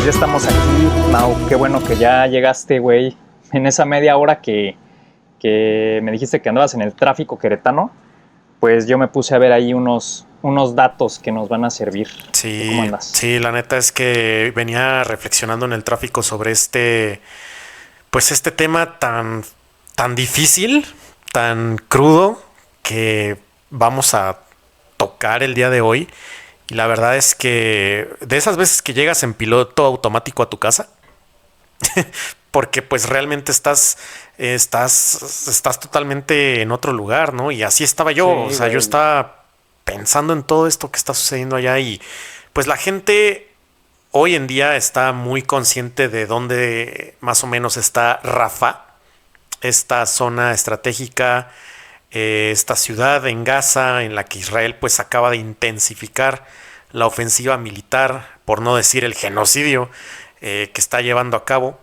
ya estamos aquí, Mau. Qué bueno que ya llegaste, güey. En esa media hora que me dijiste que andabas en el tráfico queretano, pues yo me puse a ver ahí unos datos que nos van a servir. ¿Tú cómo Sí, andas? sí, la neta es que venía reflexionando en el tráfico sobre pues este tema tan difícil, tan crudo que vamos a tocar el día de hoy. Y la verdad es que de esas veces que llegas en piloto automático a tu casa, porque pues realmente estás totalmente en otro lugar, ¿no? Y así estaba yo, o Sí, sea, yo güey. estaba pensando en todo esto que está sucediendo allá y pues la gente hoy en día está muy consciente de dónde más o menos está Rafah, esta zona estratégica, esta ciudad en Gaza en la que Israel pues acaba de intensificar la ofensiva militar, por no decir el genocidio que está llevando a cabo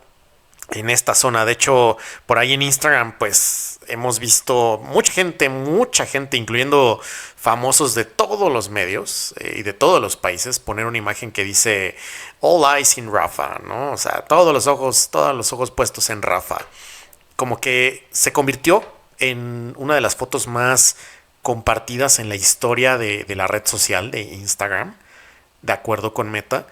en esta zona. De hecho, por ahí en Instagram, pues hemos visto mucha gente, incluyendo famosos de todos los medios y de todos los países, poner una imagen que dice All eyes in Rafah, ¿no? O sea, todos los ojos puestos en Rafah. Como que se convirtió en una de las fotos más compartidas en la historia de la red social de Instagram, de acuerdo con Meta.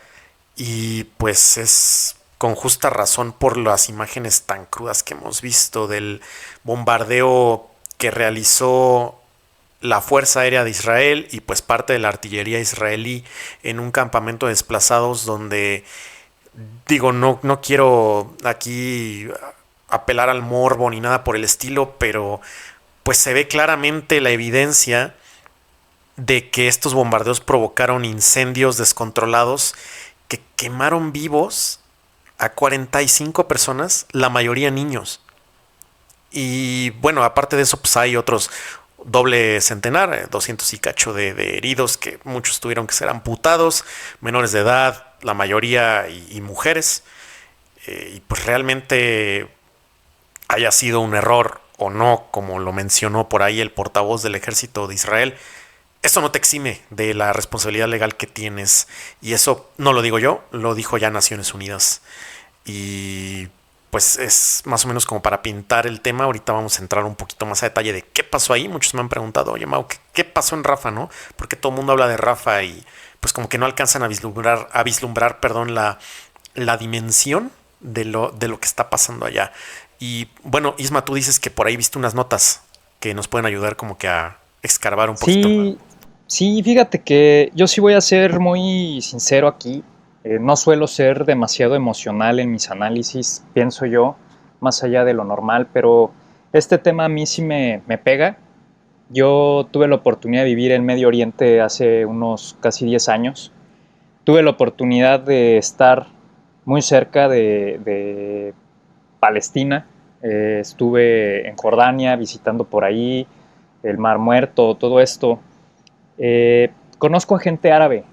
Y pues es con justa razón por las imágenes tan crudas que hemos visto del bombardeo que realizó la Fuerza Aérea de Israel y pues parte de la artillería israelí en un campamento de desplazados donde digo, no quiero aquí apelar al morbo ni nada por el estilo, pero pues se ve claramente la evidencia de que estos bombardeos provocaron incendios descontrolados que quemaron vivos a 45 personas, la mayoría niños. Y bueno, aparte de eso, pues hay otros doble centenar, 200 y cacho de heridos, que muchos tuvieron que ser amputados, menores de edad, la mayoría y mujeres. Y pues realmente haya sido un error o no, como lo mencionó por ahí el portavoz del ejército de Israel, eso no te exime de la responsabilidad legal que tienes. Y eso no lo digo yo, lo dijo ya Naciones Unidas. Y pues es más o menos como para pintar el tema. Ahorita vamos a entrar un poquito más a detalle de qué pasó ahí. Muchos me han preguntado, oye Mau, ¿qué pasó en Rafa, no? Porque todo el mundo habla de Rafa y pues como que no alcanzan a vislumbrar, perdón, la dimensión de lo que está pasando allá. Y bueno, Isma, tú dices que por ahí viste unas notas que nos pueden ayudar como que a escarbar un poquito. Sí, sí, fíjate que yo sí voy a ser muy sincero aquí. No suelo ser demasiado emocional en mis análisis, pienso yo, más allá de lo normal, pero este tema a mí sí me pega. Yo tuve la oportunidad de vivir en Medio Oriente hace unos casi 10 años. Tuve la oportunidad de estar muy cerca de Palestina. Estuve en Jordania visitando por ahí el Mar Muerto, todo esto. Conozco a gente árabe,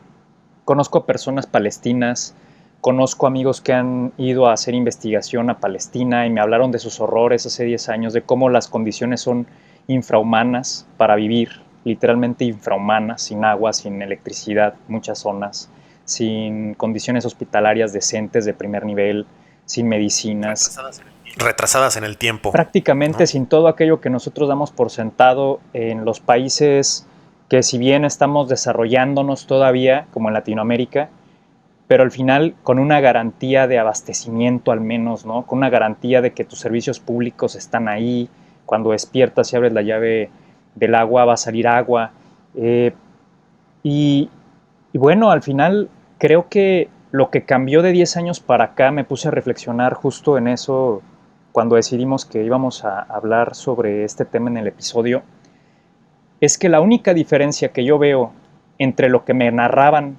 conozco a personas palestinas, conozco amigos que han ido a hacer investigación a Palestina y me hablaron de sus horrores hace 10 años, de cómo las condiciones son infrahumanas para vivir, literalmente infrahumanas, sin agua, sin electricidad, muchas zonas, sin condiciones hospitalarias decentes de primer nivel, sin medicinas, Retrasadas en el tiempo, prácticamente ¿no? sin todo aquello que nosotros damos por sentado en los países que si bien estamos desarrollándonos todavía, como en Latinoamérica, pero al final con una garantía de abastecimiento al menos, ¿no? Con una garantía de que tus servicios públicos están ahí, cuando despiertas y abres la llave del agua va a salir agua. Eh, y, y bueno, al final creo que lo que cambió de 10 años para acá, me puse a reflexionar justo en eso cuando decidimos que íbamos a hablar sobre este tema en el episodio, es que la única diferencia que yo veo entre lo que me narraban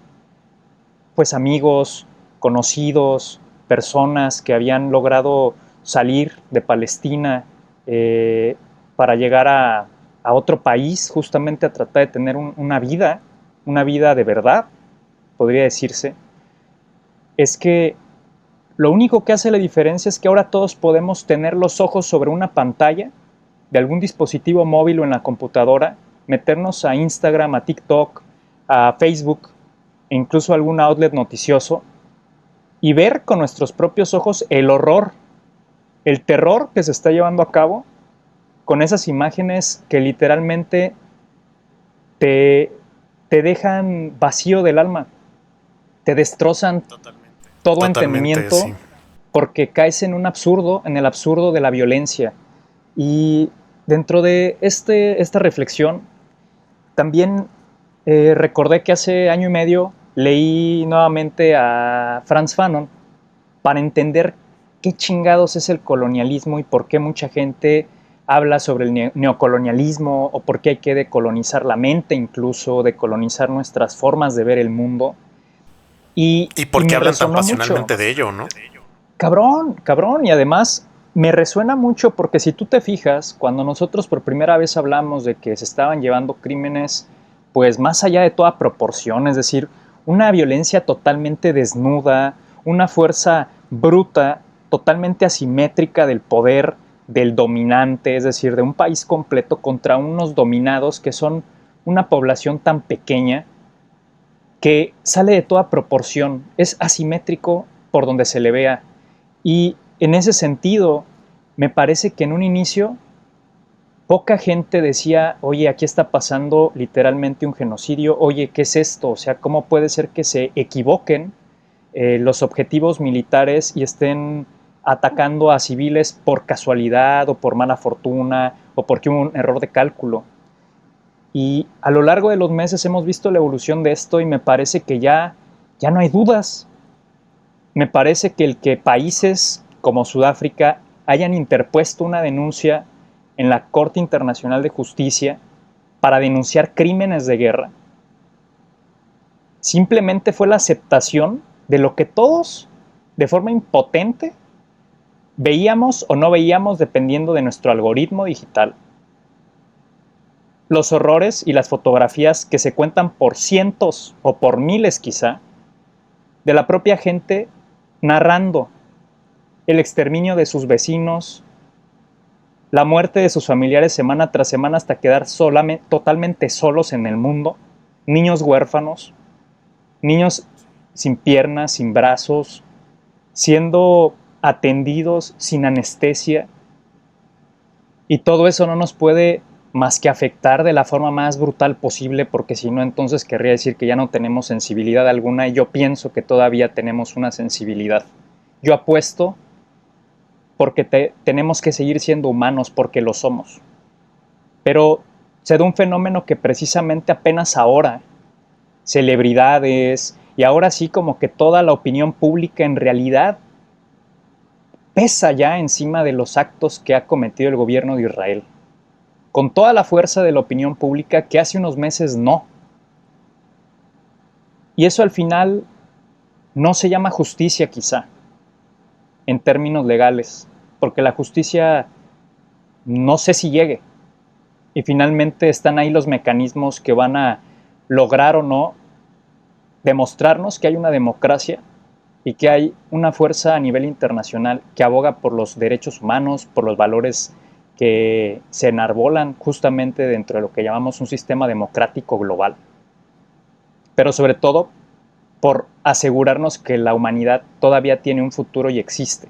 pues amigos, conocidos, personas que habían logrado salir de Palestina para llegar a otro país, justamente a tratar de tener una vida de verdad, podría decirse, es que lo único que hace la diferencia es que ahora todos podemos tener los ojos sobre una pantalla de algún dispositivo móvil o en la computadora, meternos a Instagram, a TikTok, a Facebook, e incluso a algún outlet noticioso y ver con nuestros propios ojos el horror, el terror que se está llevando a cabo con esas imágenes que literalmente te, te dejan vacío del alma, te destrozan todo Totalmente, entendimiento sí. porque caes en un absurdo, en el absurdo de la violencia. Y dentro de esta reflexión, también recordé que hace año y medio leí nuevamente a Frantz Fanon para entender qué chingados es el colonialismo y por qué mucha gente habla sobre el neocolonialismo o por qué hay que decolonizar la mente, incluso decolonizar nuestras formas de ver el mundo. ¿Y Y por qué me hablan tan resonó mucho. pasionalmente de ello, no? Cabrón, cabrón. Y además me resuena mucho porque si tú te fijas, cuando nosotros por primera vez hablamos de que se estaban llevando crímenes, pues más allá de toda proporción, es decir, una violencia totalmente desnuda, una fuerza bruta, totalmente asimétrica del poder del dominante, es decir, de un país completo contra unos dominados que son una población tan pequeña que sale de toda proporción, es asimétrico por donde se le vea. Y en ese sentido, me parece que en un inicio poca gente decía, oye, aquí está pasando literalmente un genocidio, oye, ¿qué es esto? O sea, ¿cómo puede ser que se equivoquen los objetivos militares y estén atacando a civiles por casualidad o por mala fortuna o porque hubo un error de cálculo? Y a lo largo de los meses hemos visto la evolución de esto y me parece que ya no hay dudas. Me parece que el que países como Sudáfrica hayan interpuesto una denuncia en la Corte Internacional de Justicia para denunciar crímenes de guerra, simplemente fue la aceptación de lo que todos, de forma impotente, veíamos o no veíamos dependiendo de nuestro algoritmo digital. Los horrores y las fotografías que se cuentan por cientos o por miles quizá, de la propia gente narrando el exterminio de sus vecinos, la muerte de sus familiares semana tras semana hasta quedar totalmente solos en el mundo, niños huérfanos, niños sin piernas, sin brazos, siendo atendidos sin anestesia. Y todo eso no nos puede más que afectar de la forma más brutal posible, porque si no, entonces querría decir que ya no tenemos sensibilidad alguna, y yo pienso que todavía tenemos una sensibilidad. Yo apuesto porque tenemos que seguir siendo humanos, porque lo somos. Pero se da un fenómeno que precisamente apenas ahora, celebridades, y ahora sí como que toda la opinión pública en realidad pesa ya encima de los actos que ha cometido el gobierno de Israel, con toda la fuerza de la opinión pública que hace unos meses no. Y eso al final no se llama justicia quizá, en términos legales, porque la justicia no sé si llegue. Y finalmente están ahí los mecanismos que van a lograr o no demostrarnos que hay una democracia y que hay una fuerza a nivel internacional que aboga por los derechos humanos, por los valores que se enarbolan justamente dentro de lo que llamamos un sistema democrático global. Pero sobre todo por asegurarnos que la humanidad todavía tiene un futuro y existe.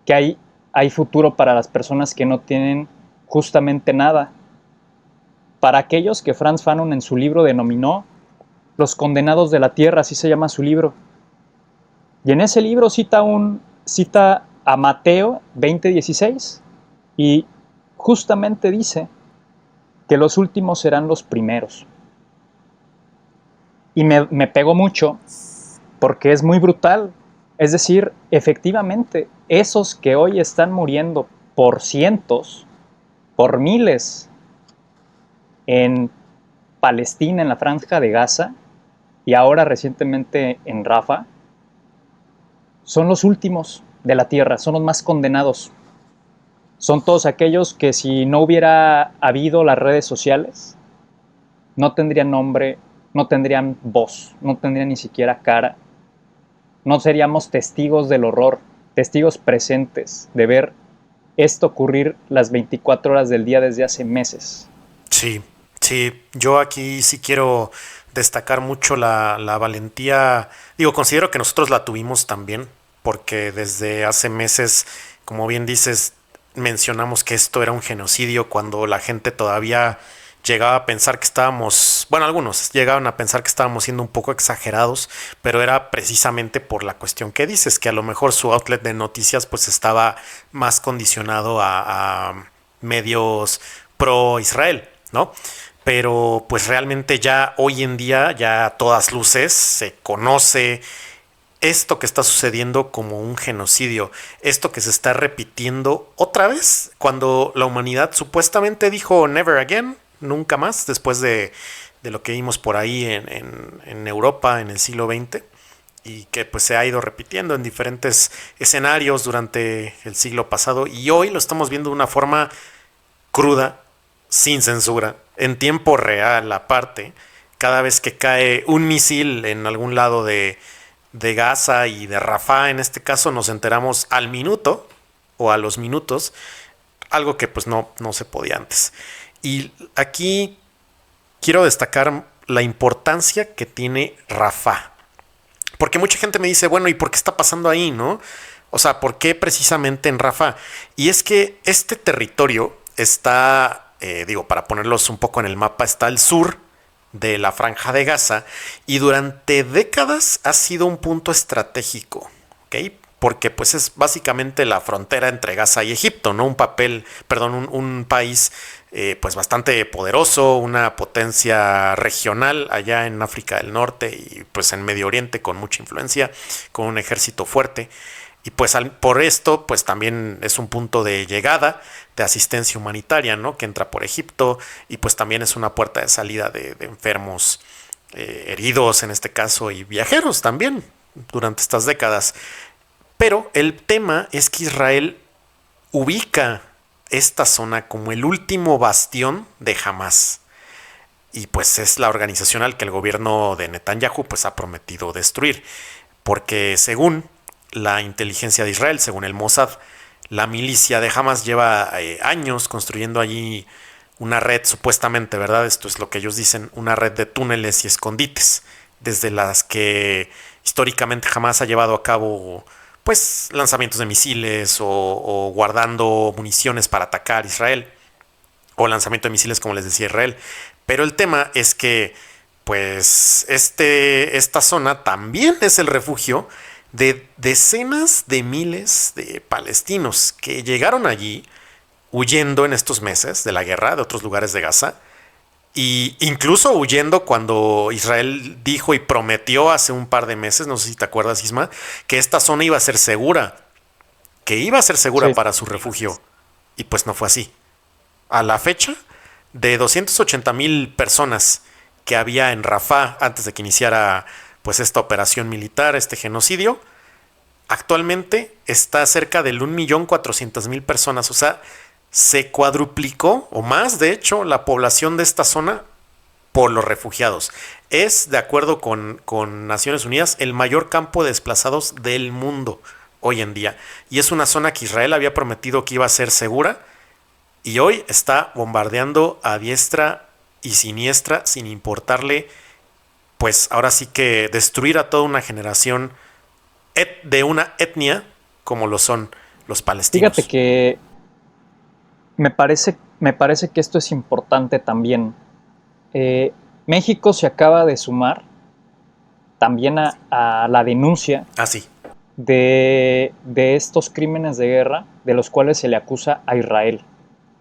Que hay futuro para las personas que no tienen justamente nada. Para aquellos que Frantz Fanon en su libro denominó los condenados de la tierra, así se llama su libro. Y en ese libro cita a Mateo 20:16 y justamente dice que los últimos serán los primeros. Y me pegó mucho porque es muy brutal. Es decir, efectivamente, esos que hoy están muriendo por cientos, por miles en Palestina, en la Franja de Gaza, y ahora recientemente en Rafa, son los últimos de la tierra, son los más condenados. Son todos aquellos que si no hubiera habido las redes sociales, no tendrían nombre, no tendrían voz, no tendrían ni siquiera cara. No seríamos testigos del horror, testigos presentes de ver esto ocurrir las 24 horas del día desde hace meses. Sí, sí, yo aquí sí quiero destacar mucho la valentía. Digo, considero que nosotros la tuvimos también, porque desde hace meses, como bien dices, mencionamos que esto era un genocidio cuando la gente todavía llegaba a pensar que estábamos, bueno, algunos llegaban a pensar que estábamos siendo un poco exagerados, pero era precisamente por la cuestión que dices, que a lo mejor su outlet de noticias pues estaba más condicionado a medios pro Israel, ¿no? Pero pues realmente ya hoy en día, ya a todas luces, se conoce esto que está sucediendo como un genocidio, esto que se está repitiendo otra vez, cuando la humanidad supuestamente dijo never again, nunca más, después de lo que vimos por ahí en Europa en el siglo XX, y que pues se ha ido repitiendo en diferentes escenarios durante el siglo pasado, y hoy lo estamos viendo de una forma cruda, sin censura, en tiempo real aparte. Cada vez que cae un misil en algún lado de Gaza y de Rafah, en este caso, nos enteramos al minuto o a los minutos, algo que pues no se podía antes. Y aquí quiero destacar la importancia que tiene Rafah, porque mucha gente me dice, bueno, ¿y por qué está pasando ahí, no? O sea, ¿por qué precisamente en Rafah? Y es que este territorio está, digo, para ponerlos un poco en el mapa, está al sur de la Franja de Gaza y durante décadas ha sido un punto estratégico, ¿ok? Porque pues es básicamente la frontera entre Gaza y Egipto, ¿no? Un país pues bastante poderoso, una potencia regional allá en África del Norte y pues en Medio Oriente con mucha influencia, con un ejército fuerte. Y pues por esto, pues también es un punto de llegada de asistencia humanitaria, ¿no? Que entra por Egipto y pues también es una puerta de salida de enfermos, heridos en este caso, y viajeros también durante estas décadas. Pero el tema es que Israel ubica esta zona como el último bastión de Hamas. Y pues es la organización al que el gobierno de Netanyahu pues ha prometido destruir. Porque según la inteligencia de Israel, según el Mossad, la milicia de Hamas lleva años construyendo allí una red, supuestamente, ¿verdad? Esto es lo que ellos dicen, una red de túneles y escondites, desde las que históricamente Hamas ha llevado a cabo pues lanzamientos de misiles o guardando municiones para atacar a Israel, o lanzamiento de misiles, como les decía, Israel. Pero el tema es que pues esta zona también es el refugio de decenas de miles de palestinos que llegaron allí huyendo en estos meses de la guerra de otros lugares de Gaza, y incluso huyendo cuando Israel dijo y prometió hace un par de meses, no sé si te acuerdas, Isma, que esta zona iba a ser segura, Sí. para su refugio, y pues no fue así. A la fecha, de 280,000 personas que había en Rafah antes de que iniciara pues esta operación militar, este genocidio, actualmente está cerca del 1.400.000 personas. O sea, se cuadruplicó o más, de hecho, la población de esta zona por los refugiados. Es, de acuerdo con Naciones Unidas, el mayor campo de desplazados del mundo hoy en día. Y es una zona que Israel había prometido que iba a ser segura, y hoy está bombardeando a diestra y siniestra sin importarle, pues ahora sí que destruir a toda una generación de una etnia como lo son los Fíjate palestinos. que me parece que esto es importante también. México se acaba de sumar también a la denuncia Ah, sí. de estos crímenes de guerra de los cuales se le acusa a Israel.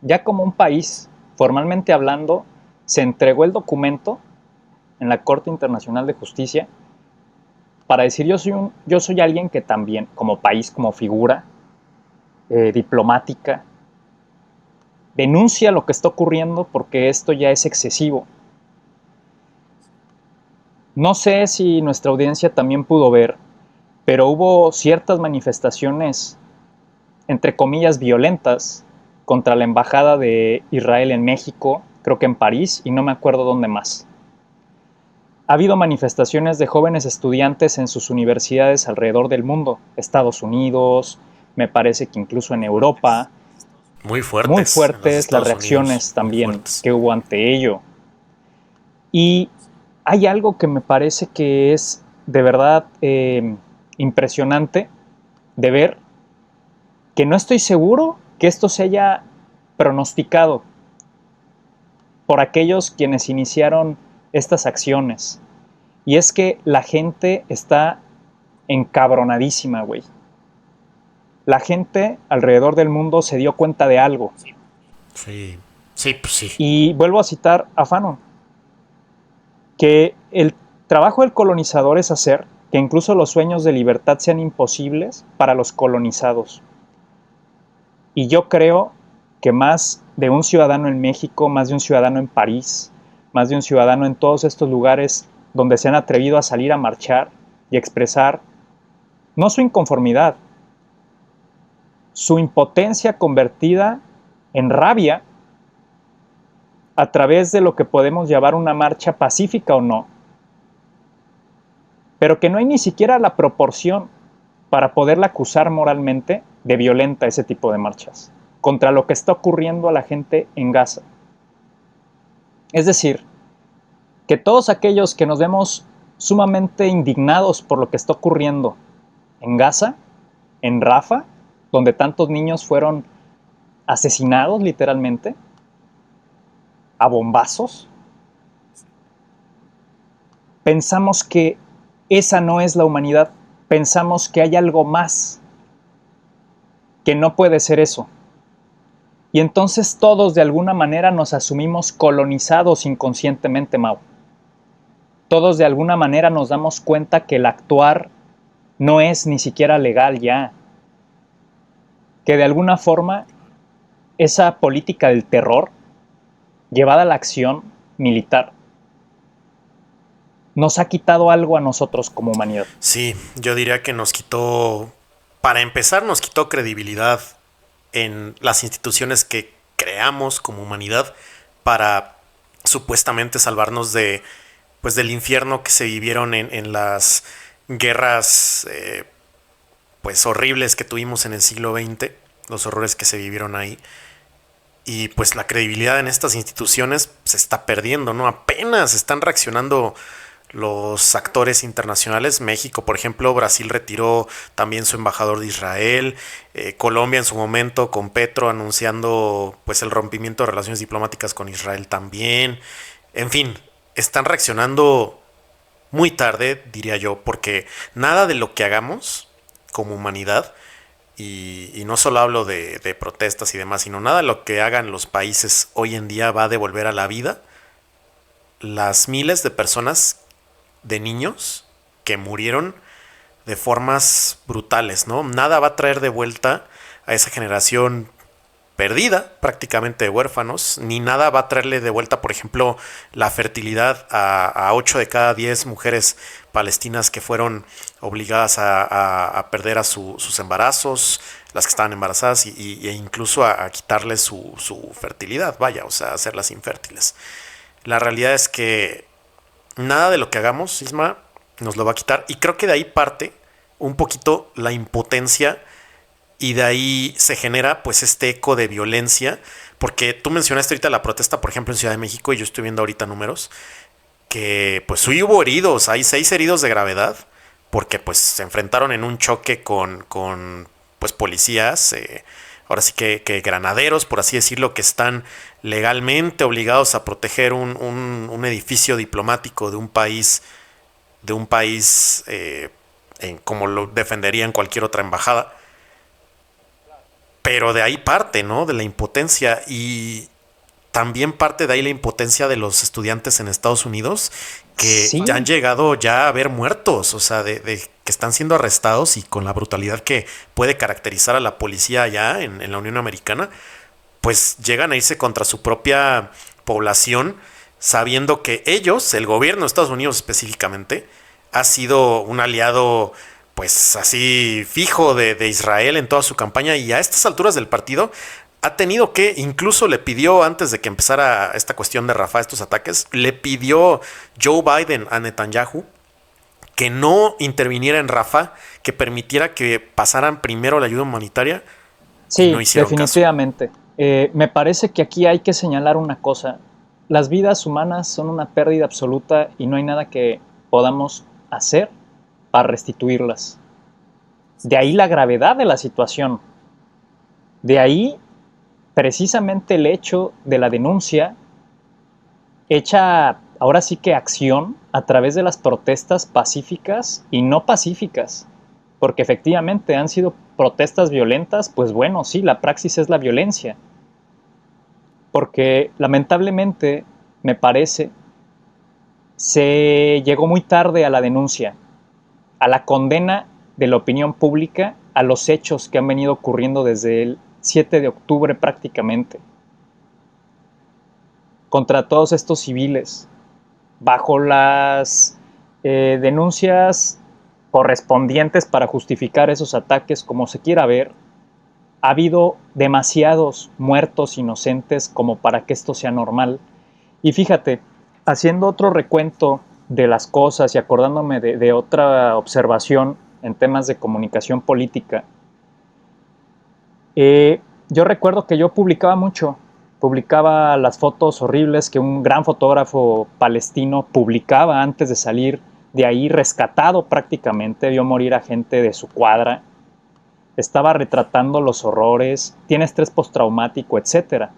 Ya como un país, formalmente hablando, se entregó el documento en la Corte Internacional de Justicia para decir yo soy alguien que también, como país, como figura diplomática, denuncia lo que está ocurriendo porque esto ya es excesivo. No sé si nuestra audiencia también pudo ver, pero hubo ciertas manifestaciones, entre comillas, violentas contra la embajada de Israel en México, creo que en París, y no me acuerdo dónde más. Ha habido manifestaciones de jóvenes estudiantes en sus universidades alrededor del mundo, Estados Unidos, me parece que incluso en Europa, Muy muy fuertes en los fuertes las Estados Unidos. reacciones Muy también fuertes. que hubo ante ello. Y hay algo que me parece que es de verdad impresionante de ver, que no estoy seguro que esto se haya pronosticado por aquellos quienes iniciaron estas acciones. Y es que la gente está encabronadísima, güey. La gente alrededor del mundo se dio cuenta de algo. Sí, sí, pues sí. Y vuelvo a citar a Fanon, que el trabajo del colonizador es hacer que incluso los sueños de libertad sean imposibles para los colonizados. Y yo creo que más de un ciudadano en México, más de un ciudadano en París, más de un ciudadano en todos estos lugares donde se han atrevido a salir a marchar y expresar no su inconformidad, su impotencia convertida en rabia a través de lo que podemos llamar una marcha pacífica o no, pero que no hay ni siquiera la proporción para poderla acusar moralmente de violenta ese tipo de marchas, contra lo que está ocurriendo a la gente en Gaza. Es decir, que todos aquellos que nos vemos sumamente indignados por lo que está ocurriendo en Gaza, en Rafah, donde tantos niños fueron asesinados literalmente, a bombazos, pensamos que esa no es la humanidad, pensamos que hay algo más, que no puede ser eso. Y entonces todos de alguna manera nos asumimos colonizados inconscientemente, Mau. Todos de alguna manera nos damos cuenta que el actuar no es ni siquiera legal ya. Que de alguna forma esa política del terror llevada a la acción militar nos ha quitado algo a nosotros como humanidad. Sí, yo diría que nos quitó, para empezar, nos quitó credibilidad en las instituciones que creamos como humanidad para supuestamente salvarnos de, pues, del infierno que se vivieron en las guerras pues horribles que tuvimos en el siglo XX, los horrores que se vivieron ahí. Y pues la credibilidad en estas instituciones se está perdiendo, ¿no? Apenas están reaccionando los actores internacionales. México, por ejemplo, Brasil retiró también su embajador de Israel, Colombia en su momento con Petro anunciando pues el rompimiento de relaciones diplomáticas con Israel también. En fin, están reaccionando muy tarde, diría yo, porque nada de lo que hagamos como humanidad, y no solo hablo de protestas y demás, sino nada de lo que hagan los países hoy en día va a devolver a la vida las miles de personas, de niños que murieron de formas brutales, ¿no? Nada va a traer de vuelta a esa generación perdida, prácticamente de huérfanos, ni nada va a traerle de vuelta, por ejemplo, la fertilidad a 8 de cada 10 mujeres palestinas que fueron obligadas a perder a sus embarazos, las que estaban embarazadas, e incluso a quitarles su fertilidad, vaya, o sea, hacerlas infértiles. La realidad es que nada de lo que hagamos, Isma, nos lo va a quitar, y creo que de ahí parte un poquito la impotencia. Y de ahí se genera pues este eco de violencia, porque tú mencionaste ahorita la protesta, por ejemplo, en Ciudad de México, y yo estoy viendo ahorita números, que pues hubo heridos, hay 6 heridos de gravedad, porque pues se enfrentaron en un choque con pues policías, ahora sí que granaderos, por así decirlo, que están legalmente obligados a proteger un edificio diplomático de un país como lo defendería en cualquier otra embajada. Pero de ahí parte, ¿no? De la impotencia, y también parte de ahí la impotencia de los estudiantes en Estados Unidos que Sí, ya han llegado ya a haber muertos, o sea, de que están siendo arrestados, y con la brutalidad que puede caracterizar a la policía allá en la Unión Americana, pues llegan a irse contra su propia población, sabiendo que ellos, el gobierno de Estados Unidos específicamente, ha sido un aliado pues así fijo de Israel en toda su campaña, y a estas alturas del partido ha tenido que, incluso le pidió antes de que empezara esta cuestión de Rafah, estos ataques, le pidió Joe Biden a Netanyahu que no interviniera en Rafah, que permitiera que pasaran primero la ayuda humanitaria, y sí, no hicieron caso. definitivamente. Me parece que aquí hay que señalar una cosa, las vidas humanas son una pérdida absoluta y no hay nada que podamos hacer para restituirlas. De ahí la gravedad de la situación. De ahí precisamente el hecho de la denuncia hecha ahora sí que acción a través de las protestas pacíficas y no pacíficas. Porque efectivamente han sido protestas violentas, pues bueno, sí, la praxis es la violencia. Porque lamentablemente, me parece, se llegó muy tarde a la denuncia, a la condena de la opinión pública a los hechos que han venido ocurriendo desde el 7 de octubre prácticamente, contra todos estos civiles, bajo las denuncias correspondientes para justificar esos ataques, como se quiera ver. Ha habido demasiados muertos inocentes como para que esto sea normal. Y fíjate, haciendo otro recuento de las cosas y acordándome de otra observación en temas de comunicación política, yo recuerdo que yo publicaba mucho, publicaba las fotos horribles que un gran fotógrafo palestino publicaba antes de salir de ahí, rescatado prácticamente, vio morir a gente de su cuadra, estaba retratando los horrores, tiene estrés postraumático, etcétera.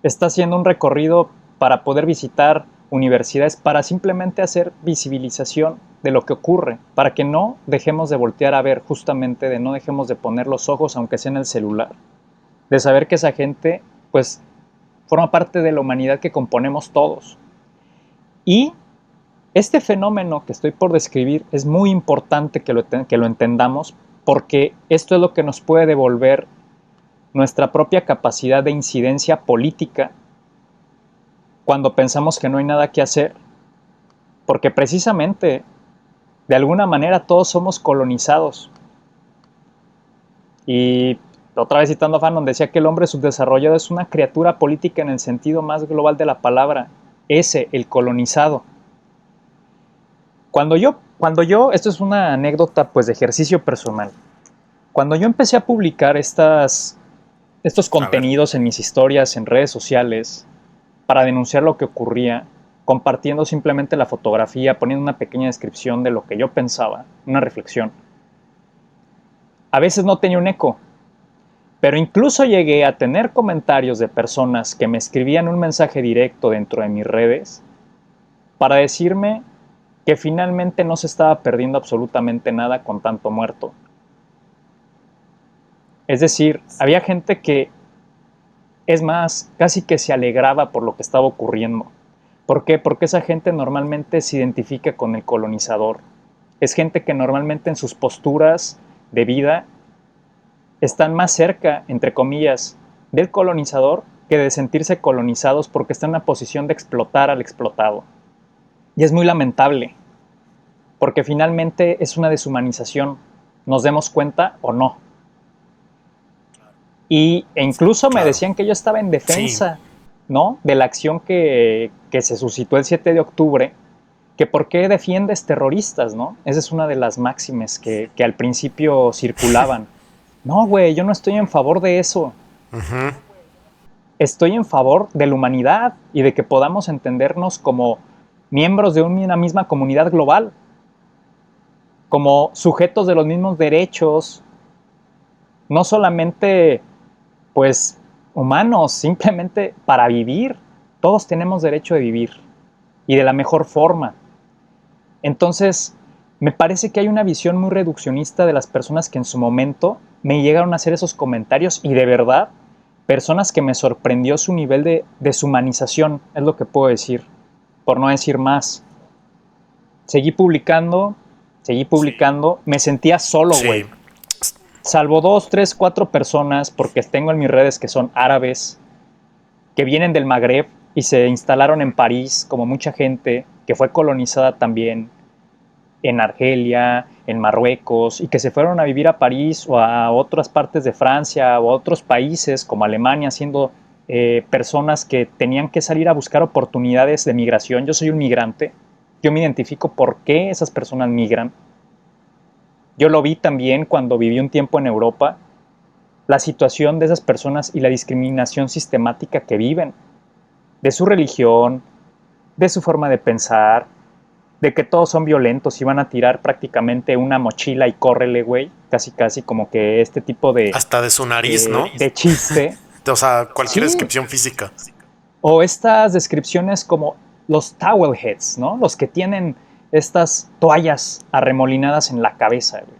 Está haciendo un recorrido para poder visitar universidades, para simplemente hacer visibilización de lo que ocurre, para que no dejemos de voltear a ver, justamente de no dejemos de poner los ojos, aunque sea en el celular, de saber que esa gente, pues, forma parte de la humanidad que componemos todos. Y este fenómeno que estoy por describir es muy importante que lo entendamos, porque esto es lo que nos puede devolver nuestra propia capacidad de incidencia política cuando pensamos que no hay nada que hacer, porque precisamente, de alguna manera, todos somos colonizados. Y otra vez citando a Fanon, decía que el hombre subdesarrollado es una criatura política en el sentido más global de la palabra, ese, el colonizado. Cuando yo, esto es una anécdota pues de ejercicio personal, cuando yo empecé a publicar estos contenidos en mis historias, en redes sociales, para denunciar lo que ocurría, compartiendo simplemente la fotografía, poniendo una pequeña descripción de lo que yo pensaba, una reflexión, a veces no tenía un eco, pero incluso llegué a tener comentarios de personas que me escribían un mensaje directo dentro de mis redes para decirme que finalmente no se estaba perdiendo absolutamente nada con tanto muerto. Es decir, había gente que, es más, casi que se alegraba por lo que estaba ocurriendo. ¿Por qué? Porque esa gente normalmente se identifica con el colonizador. Es gente que normalmente en sus posturas de vida están más cerca, entre comillas, del colonizador que de sentirse colonizados, porque están en una posición de explotar al explotado. Y es muy lamentable, porque finalmente es una deshumanización, nos demos cuenta o no. E incluso me decían que yo estaba en defensa, sí, ¿no?, de la acción que se suscitó el 7 de octubre, que por qué defiendes terroristas, ¿no? Esa es una de las máximas que al principio circulaban. No, güey, yo no estoy en favor de eso. Estoy en favor de la humanidad y de que podamos entendernos como miembros de una misma comunidad global, como sujetos de los mismos derechos, no solamente, pues, humanos, simplemente para vivir. Todos tenemos derecho de vivir y de la mejor forma. Entonces, me parece que hay una visión muy reduccionista de las personas que en su momento me llegaron a hacer esos comentarios, y de verdad, personas que me sorprendió su nivel de deshumanización, es lo que puedo decir, por no decir más. Seguí publicando, sí, me sentía solo, güey. Sí. Salvo 2, 3, 4 personas, porque tengo en mis redes que son árabes, que vienen del Magreb y se instalaron en París, como mucha gente que fue colonizada también en Argelia, en Marruecos, y que se fueron a vivir a París o a otras partes de Francia o a otros países como Alemania, siendo personas que tenían que salir a buscar oportunidades de migración. Yo soy un migrante, yo me identifico por qué esas personas migran. Yo lo vi también cuando viví un tiempo en Europa, la situación de esas personas y la discriminación sistemática que viven. de su religión, de su forma de pensar, de que todos son violentos y van a tirar prácticamente una mochila y córrele, güey. Casi, casi como que este tipo Hasta de su nariz, ¿no? de chiste. O sea, cualquier Sí. descripción física. O estas descripciones como los towel heads, ¿no? Los que tienen estas toallas arremolinadas en la cabeza, güey.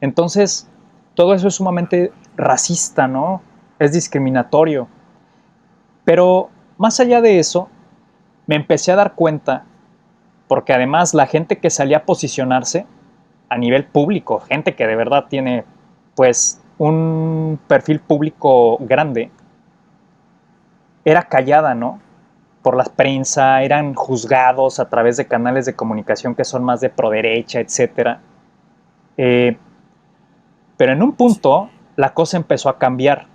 Entonces, todo eso es sumamente racista, ¿no? Es discriminatorio. Pero más allá de eso, me empecé a dar cuenta, porque además la gente que salía a posicionarse a nivel público, gente que de verdad tiene, pues, un perfil público grande, era callada, ¿no? Por la prensa, eran juzgados a través de canales de comunicación que son más de proderecha, etc. Pero en un punto la cosa empezó a cambiar.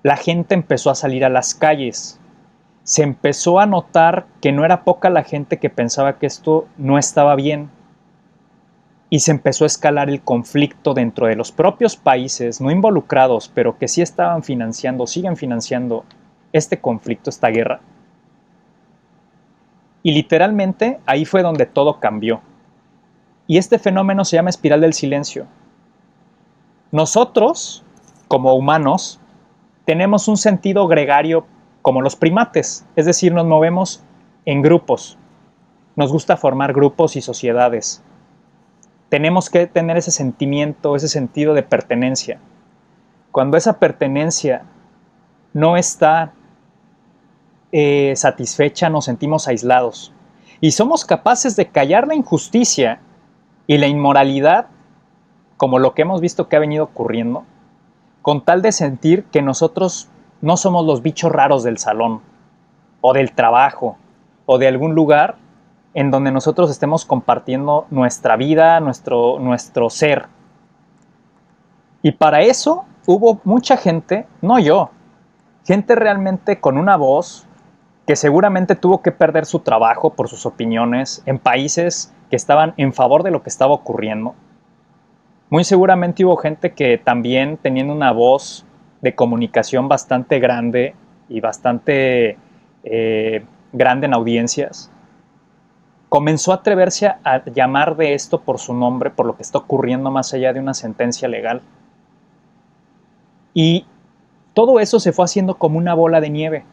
La gente empezó a salir a las calles. Se empezó a notar que no era poca la gente que pensaba que esto no estaba bien. Y se empezó a escalar el conflicto dentro de los propios países, no involucrados, pero que sí estaban financiando, siguen financiando este conflicto, esta guerra. Y literalmente ahí fue donde todo cambió. Y este fenómeno se llama espiral del silencio. Nosotros, como humanos, tenemos un sentido gregario como los primates, es decir, nos movemos en grupos. Nos gusta formar grupos y sociedades. Tenemos que tener ese sentimiento, ese sentido de pertenencia. Cuando esa pertenencia no está satisfecha, nos sentimos aislados. Y somos capaces de callar la injusticia y la inmoralidad, como lo que hemos visto que ha venido ocurriendo, con tal de sentir que nosotros no somos los bichos raros del salón, o del trabajo, o de algún lugar en donde nosotros estemos compartiendo nuestra vida, nuestro ser. Y para eso hubo mucha gente, no yo, gente realmente con una voz que seguramente tuvo que perder su trabajo por sus opiniones en países que estaban en favor de lo que estaba ocurriendo. Muy seguramente hubo gente que también, teniendo una voz de comunicación bastante grande y bastante grande en audiencias, comenzó a atreverse a llamar de esto por su nombre, por lo que está ocurriendo más allá de una sentencia legal. Y todo eso se fue haciendo como una bola de nieve.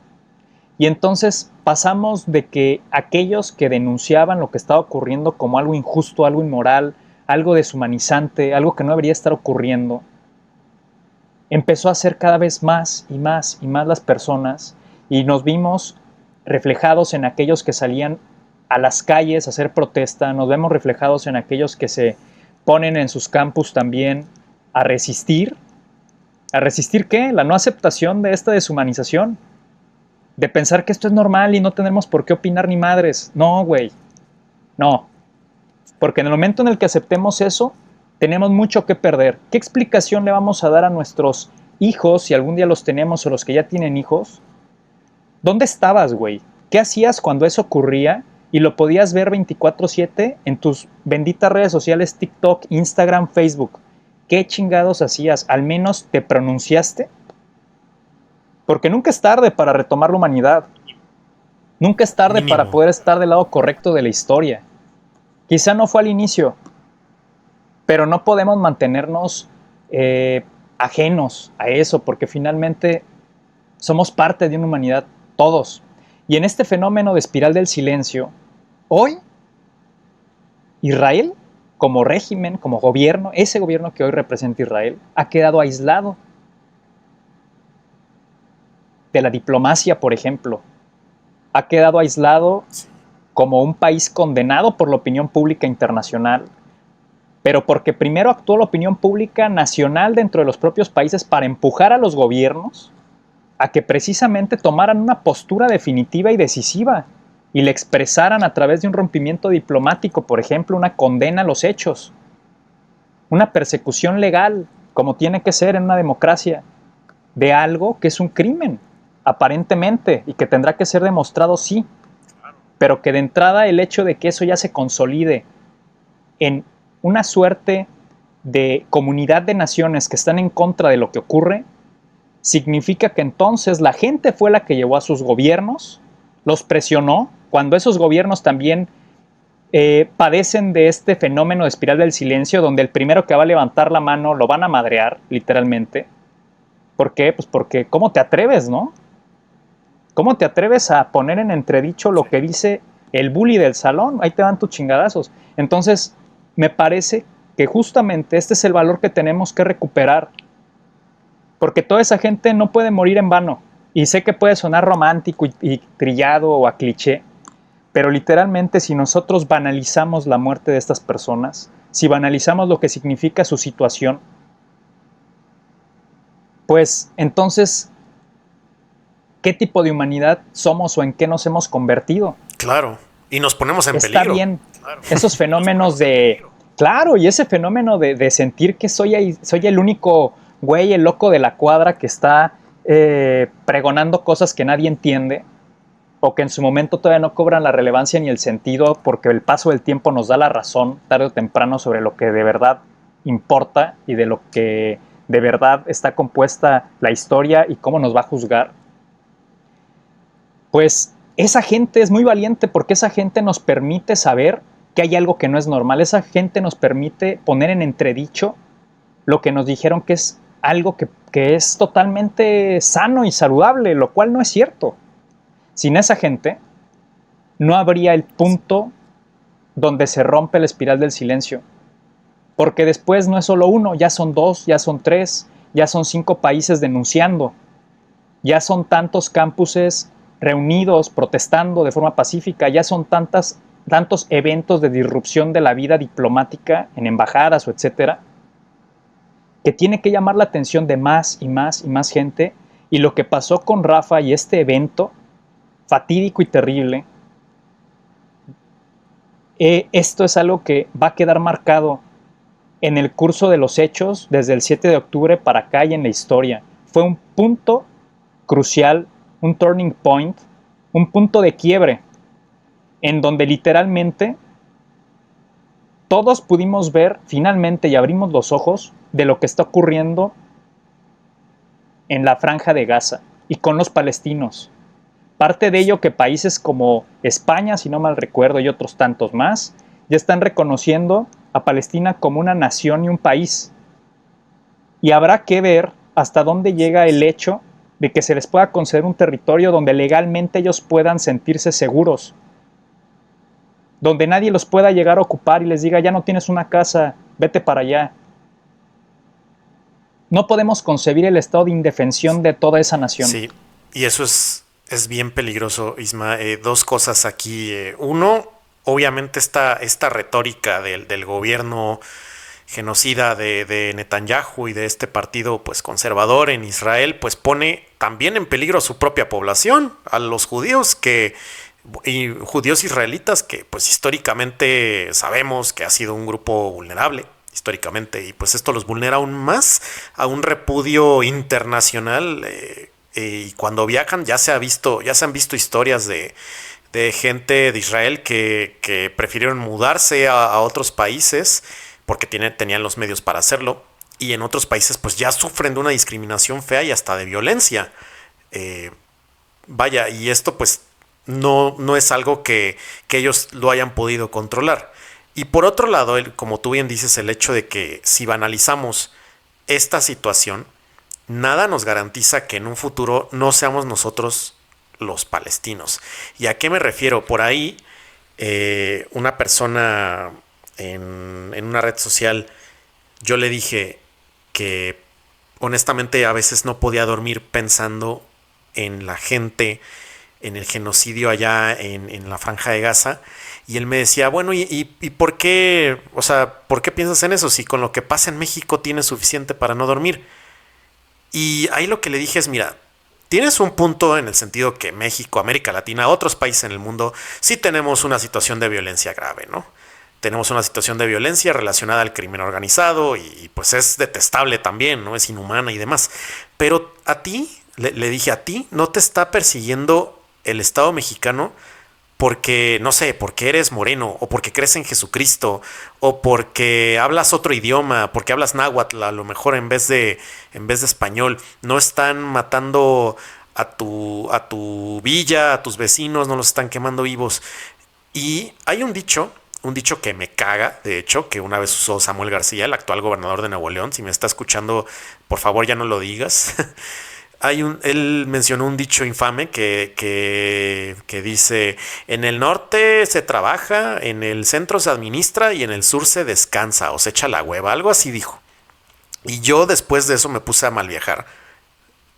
Y entonces pasamos de que aquellos que denunciaban lo que estaba ocurriendo como algo injusto, algo inmoral, algo deshumanizante, algo que no debería estar ocurriendo, empezó a ser cada vez más y más y más las personas, y nos vimos reflejados en aquellos que salían a las calles a hacer protesta, nos vemos reflejados en aquellos que se ponen en sus campus también a resistir. ¿A resistir qué? La no aceptación de esta deshumanización, de pensar que esto es normal y no tenemos por qué opinar ni madres. No, güey, no. Porque en el momento en el que aceptemos eso, tenemos mucho que perder. ¿Qué explicación le vamos a dar a nuestros hijos, si algún día los tenemos o los que ya tienen hijos? ¿Dónde estabas, güey? ¿Qué hacías cuando eso ocurría y lo podías ver 24/7 en tus benditas redes sociales, TikTok, Instagram, Facebook? ¿Qué chingados hacías? ¿Al menos te pronunciaste? Porque nunca es tarde para retomar la humanidad. Nunca es tarde Mínimo. para poder estar del lado correcto de la historia. Quizá no fue al inicio, pero no podemos mantenernos ajenos a eso, porque finalmente somos parte de una humanidad todos. Y en este fenómeno de espiral del silencio, hoy Israel, como régimen, como gobierno, ese gobierno que hoy representa Israel, ha quedado aislado de la diplomacia, por ejemplo. Ha quedado aislado como un país condenado por la opinión pública internacional, pero porque primero actuó la opinión pública nacional dentro de los propios países para empujar a los gobiernos a que precisamente tomaran una postura definitiva y decisiva y le expresaran a través de un rompimiento diplomático, por ejemplo, una condena a los hechos, una persecución legal, como tiene que ser en una democracia, de algo que es un crimen, aparentemente, y que tendrá que ser demostrado, sí, pero que de entrada el hecho de que eso ya se consolide en una suerte de comunidad de naciones que están en contra de lo que ocurre, significa que entonces la gente fue la que llevó a sus gobiernos, los presionó, cuando esos gobiernos también padecen de este fenómeno de espiral del silencio, donde el primero que va a levantar la mano lo van a madrear, literalmente. ¿Por qué? Pues porque ¿cómo te atreves, no? ¿Cómo te atreves a poner en entredicho lo que dice el bully del salón? Ahí te van tus chingadazos. Entonces, me parece que justamente este es el valor que tenemos que recuperar, porque toda esa gente no puede morir en vano. Y sé que puede sonar romántico y trillado o a cliché, pero literalmente si nosotros banalizamos la muerte de estas personas, si banalizamos lo que significa su situación, pues entonces, ¿qué tipo de humanidad somos o en qué nos hemos convertido? Claro, y nos ponemos en Está peligro. bien, Claro. esos fenómenos de... Claro, y ese fenómeno de sentir que soy el único güey, el loco de la cuadra que está pregonando cosas que nadie entiende, o que en su momento todavía no cobran la relevancia ni el sentido, porque el paso del tiempo nos da la razón tarde o temprano sobre lo que de verdad importa y de lo que de verdad está compuesta la historia y cómo nos va a juzgar. Pues esa gente es muy valiente, porque esa gente nos permite saber que hay algo que no es normal. Esa gente nos permite poner en entredicho lo que nos dijeron que es algo que es totalmente sano y saludable, lo cual no es cierto. Sin esa gente, no habría el punto donde se rompe la espiral del silencio. Porque después no es solo uno, ya son dos, ya son tres, ya son 5 países denunciando. Ya son tantos campuses reunidos, protestando de forma pacífica, ya son tantos eventos de disrupción de la vida diplomática en embajadas o etcétera, que tiene que llamar la atención de más y más y más gente. Y lo que pasó con Rafa y este evento fatídico y terrible, esto es algo que va a quedar marcado en el curso de los hechos desde el 7 de octubre para acá y en la historia. Fue un punto crucial, un turning point, un punto de quiebre, en donde literalmente todos pudimos ver finalmente y abrimos los ojos de lo que está ocurriendo en la Franja de Gaza y con los palestinos. Parte de ello que países como España, si no mal recuerdo, y otros tantos más, ya están reconociendo a Palestina como una nación y un país. Y habrá que ver hasta dónde llega el hecho de que se les pueda conceder un territorio donde legalmente ellos puedan sentirse seguros, donde nadie los pueda llegar a ocupar y les diga, ya no tienes una casa, vete para allá. No podemos concebir el estado de indefensión de toda esa nación. Sí, y eso es bien peligroso, Isma. Dos cosas aquí. Uno, obviamente esta retórica del gobierno genocida de Netanyahu y de este partido pues conservador en Israel, pues pone también en peligro a su propia población, a los judíos y judíos israelitas que pues históricamente sabemos que ha sido un grupo vulnerable históricamente, y pues esto los vulnera aún más a un repudio internacional. Y cuando viajan ya se han visto historias de gente de Israel que prefirieron mudarse a otros países porque tenían los medios para hacerlo, y en otros países pues ya sufren de una discriminación fea y hasta de violencia. Vaya, y esto pues no es algo que ellos lo hayan podido controlar. Y por otro lado, como tú bien dices, el hecho de que si banalizamos esta situación, nada nos garantiza que en un futuro no seamos nosotros los palestinos. ¿Y a qué me refiero? Por ahí, una persona en una red social, yo le dije que honestamente a veces no podía dormir pensando en la gente, en el genocidio allá en la Franja de Gaza. Y él me decía, bueno, ¿y por qué? O sea, ¿por qué piensas en eso? Si con lo que pasa en México tienes suficiente para no dormir. Y ahí lo que le dije es, mira, tienes un punto en el sentido que México, América Latina, otros países en el mundo, sí tenemos una situación de violencia grave, ¿no? Tenemos una situación de violencia relacionada al crimen organizado y pues es detestable también, ¿no? Es inhumana y demás. Pero a ti, le dije, a ti no te está persiguiendo el Estado mexicano porque, no sé, porque eres moreno, o porque crees en Jesucristo, o porque hablas otro idioma, porque hablas náhuatl a lo mejor en vez de español. No están matando a tu villa, a tus vecinos, no los están quemando vivos. Y hay un dicho que me caga, de hecho, que una vez usó Samuel García, el actual gobernador de Nuevo León. Si me está escuchando, por favor ya no lo digas. Él mencionó un dicho infame que dice, en el norte se trabaja, en el centro se administra y en el sur se descansa o se echa la hueva, algo así dijo. Y yo después de eso me puse a mal viajar.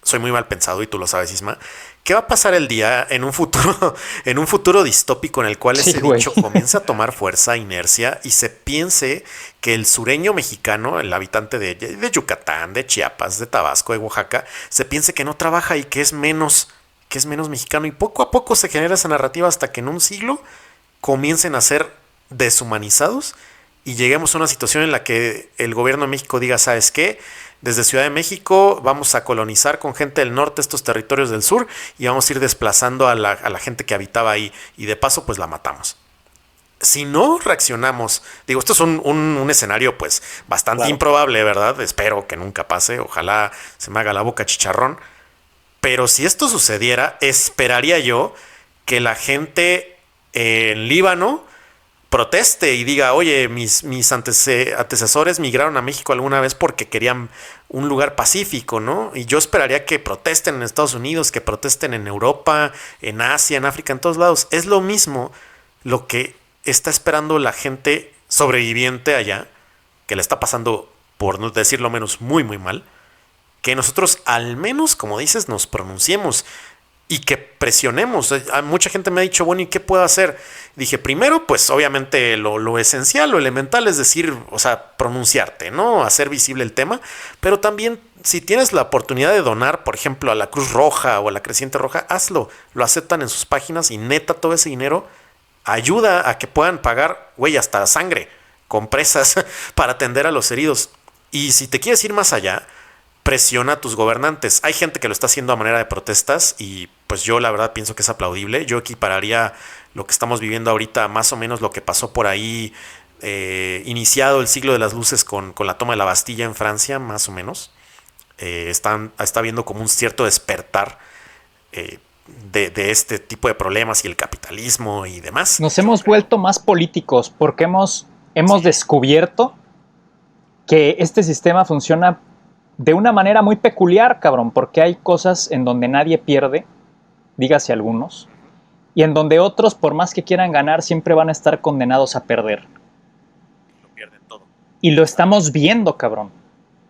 Soy muy mal pensado y tú lo sabes, Isma. ¿Qué va a pasar el día en un futuro, en un futuro distópico en el cual Sí, ese güey. dicho comienza a tomar fuerza, inercia y se piense que el sureño mexicano, el habitante de Yucatán, de Chiapas, de Tabasco, de Oaxaca, se piense que no trabaja y que es menos mexicano y poco a poco se genera esa narrativa hasta que en un siglo comiencen a ser deshumanizados y lleguemos a una situación en la que el gobierno de México diga, ¿sabes qué? Desde Ciudad de México vamos a colonizar con gente del norte estos territorios del sur y vamos a ir desplazando a la gente que habitaba ahí y de paso pues la matamos. Si no reaccionamos, digo, esto es un escenario pues bastante Claro. improbable, ¿verdad? Espero que nunca pase, ojalá se me haga la boca chicharrón, pero si esto sucediera, esperaría yo que la gente en Líbano proteste y diga, oye, mis antecesores migraron a México alguna vez porque querían un lugar pacífico, ¿no? Y yo esperaría que protesten en Estados Unidos, que protesten en Europa, en Asia, en África, en todos lados. Es lo mismo lo que está esperando la gente sobreviviente allá, que le está pasando, por no decirlo menos, muy, muy mal, que nosotros al menos, como dices, nos pronunciemos y que presionemos. Mucha gente me ha dicho, bueno, ¿y qué puedo hacer? Dije, primero, pues obviamente lo esencial, lo elemental es decir, o sea, pronunciarte, ¿no? Hacer visible el tema, pero también si tienes la oportunidad de donar, por ejemplo, a la Cruz Roja o a la Creciente Roja, hazlo. Lo aceptan en sus páginas y neta todo ese dinero ayuda a que puedan pagar, güey, hasta sangre, compresas para atender a los heridos. Y si te quieres ir más allá, presiona a tus gobernantes. Hay gente que lo está haciendo a manera de protestas y pues yo la verdad pienso que es aplaudible. Yo equipararía lo que estamos viviendo ahorita más o menos lo que pasó por ahí iniciado el siglo de las luces con la toma de la Bastilla en Francia, más o menos. Está viendo como un cierto despertar de este tipo de problemas y el capitalismo y demás. Nos hemos vuelto más políticos porque hemos descubierto que este sistema funciona de una manera muy peculiar, cabrón, porque hay cosas en donde nadie pierde, dígase algunos, y en donde otros, por más que quieran ganar, siempre van a estar condenados a perder. Lo pierden todo. Y lo estamos viendo, cabrón.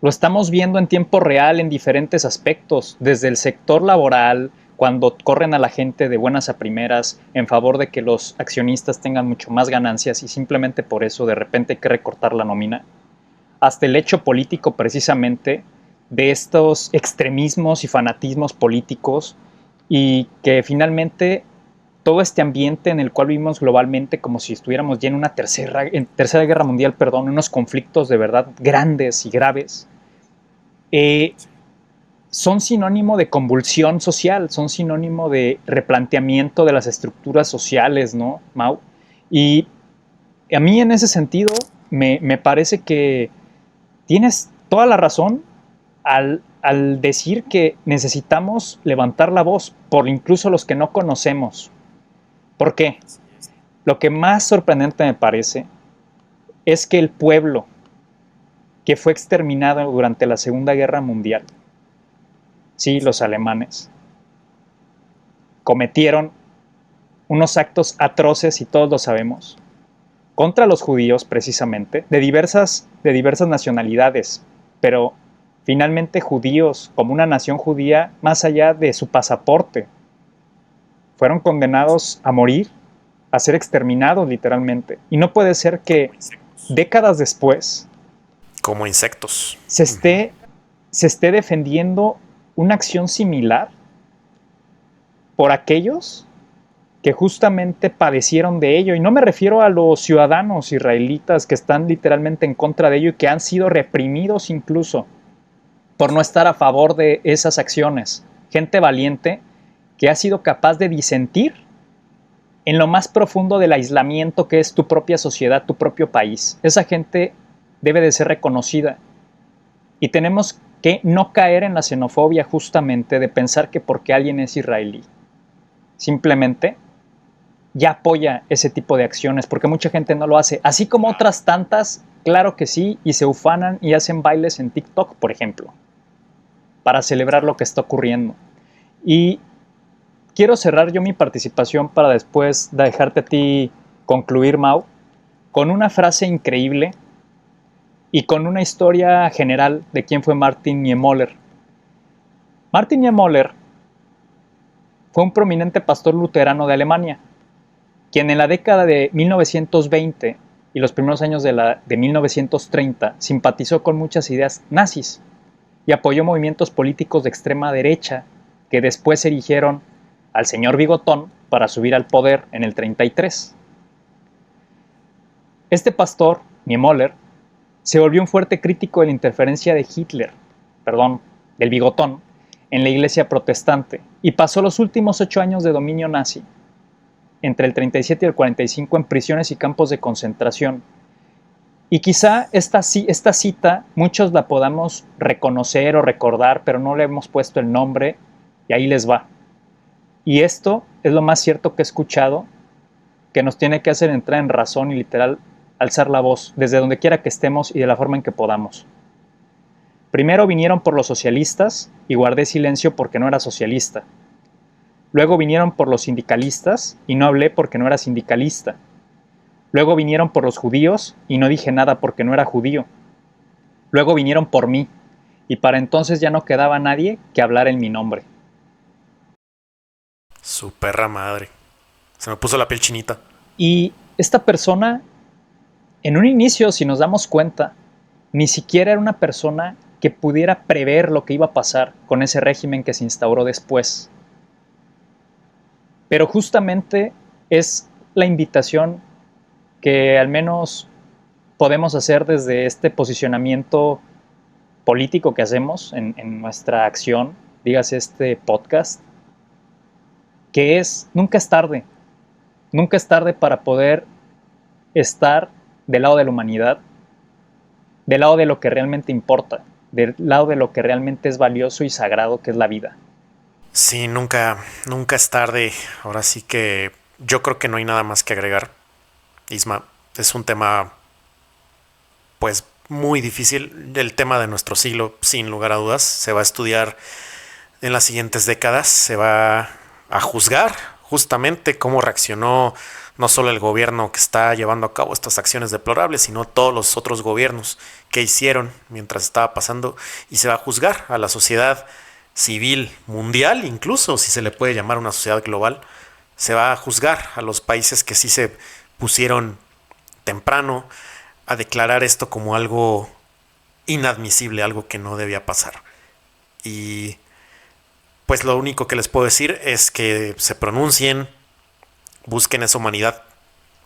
Lo estamos viendo en tiempo real en diferentes aspectos, desde el sector laboral, cuando corren a la gente de buenas a primeras en favor de que los accionistas tengan mucho más ganancias y simplemente por eso de repente hay que recortar la nómina, hasta el hecho político precisamente de estos extremismos y fanatismos políticos y que finalmente todo este ambiente en el cual vivimos globalmente como si estuviéramos ya en una tercera guerra mundial, perdón, unos conflictos de verdad grandes y graves, son sinónimo de convulsión social, son sinónimo de replanteamiento de las estructuras sociales, ¿no, Mau? Y a mí en ese sentido me parece que tienes toda la razón al decir que necesitamos levantar la voz por incluso los que no conocemos. ¿Por qué? Lo que más sorprendente me parece es que el pueblo que fue exterminado durante la Segunda Guerra Mundial, sí, los alemanes, cometieron unos actos atroces, y todos lo sabemos, contra los judíos precisamente, de diversas nacionalidades, pero finalmente judíos, como una nación judía, más allá de su pasaporte, fueron condenados a morir, a ser exterminados literalmente. Y no puede ser que décadas después Como insectos. se esté defendiendo una acción similar por aquellos que justamente padecieron de ello. Y no me refiero a los ciudadanos israelitas que están literalmente en contra de ello y que han sido reprimidos incluso por no estar a favor de esas acciones. Gente valiente que ha sido capaz de disentir en lo más profundo del aislamiento que es tu propia sociedad, tu propio país. Esa gente debe de ser reconocida. Y tenemos que no caer en la xenofobia justamente de pensar que porque alguien es israelí, simplemente ya apoya ese tipo de acciones, porque mucha gente no lo hace. Así como otras tantas, claro que sí, y se ufanan y hacen bailes en TikTok, por ejemplo, para celebrar lo que está ocurriendo. Y quiero cerrar yo mi participación para después dejarte a ti concluir, Mau, con una frase increíble y con una historia general de quién fue Martin Niemöller. Martin Niemöller fue un prominente pastor luterano de Alemania, quien en la década de 1920 y los primeros años de 1930 simpatizó con muchas ideas nazis y apoyó movimientos políticos de extrema derecha que después erigieron al señor Bigotón para subir al poder en el 33. Este pastor, Niemöller, se volvió un fuerte crítico de la interferencia de del Bigotón, en la iglesia protestante y pasó los últimos 8 años de dominio nazi, entre el 37 y el 45, en prisiones y campos de concentración. Y quizá esta cita muchos la podamos reconocer o recordar, pero no le hemos puesto el nombre y ahí les va. Y esto es lo más cierto que he escuchado, que nos tiene que hacer entrar en razón y literal alzar la voz desde donde quiera que estemos y de la forma en que podamos. Primero vinieron por los socialistas y guardé silencio porque no era socialista. Luego vinieron por los sindicalistas y no hablé porque no era sindicalista. Luego vinieron por los judíos y no dije nada porque no era judío. Luego vinieron por mí y para entonces ya no quedaba nadie que hablara en mi nombre. Su perra madre. Se me puso la piel chinita. Y esta persona, en un inicio, si nos damos cuenta, ni siquiera era una persona que pudiera prever lo que iba a pasar con ese régimen que se instauró después. Pero justamente es la invitación que al menos podemos hacer desde este posicionamiento político que hacemos en nuestra acción, dígase este podcast, que es nunca es tarde para poder estar del lado de la humanidad, del lado de lo que realmente importa, del lado de lo que realmente es valioso y sagrado, que es la vida. Sí, nunca es tarde. Ahora sí que yo creo que no hay nada más que agregar. Isma, es un tema pues muy difícil, el tema de nuestro siglo, sin lugar a dudas. Se va a estudiar en las siguientes décadas, se va a juzgar justamente cómo reaccionó no solo el gobierno que está llevando a cabo estas acciones deplorables, sino todos los otros gobiernos que hicieron mientras estaba pasando, y se va a juzgar a la sociedad civil mundial, incluso si se le puede llamar una sociedad global. Se va a juzgar a los países que sí se pusieron temprano a declarar esto como algo inadmisible, algo que no debía pasar. Y pues lo único que les puedo decir es que se pronuncien, busquen esa humanidad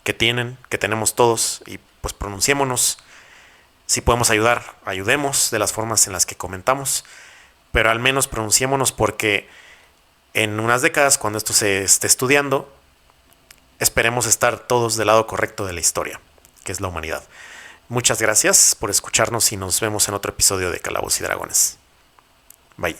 que tienen, que tenemos todos, y pues pronunciémonos. Si podemos ayudar, ayudemos de las formas en las que comentamos, pero al menos pronunciémonos, porque en unas décadas, cuando esto se esté estudiando, esperemos estar todos del lado correcto de la historia, que es la humanidad. Muchas gracias por escucharnos y nos vemos en otro episodio de Calabozos y Dragones. Bye.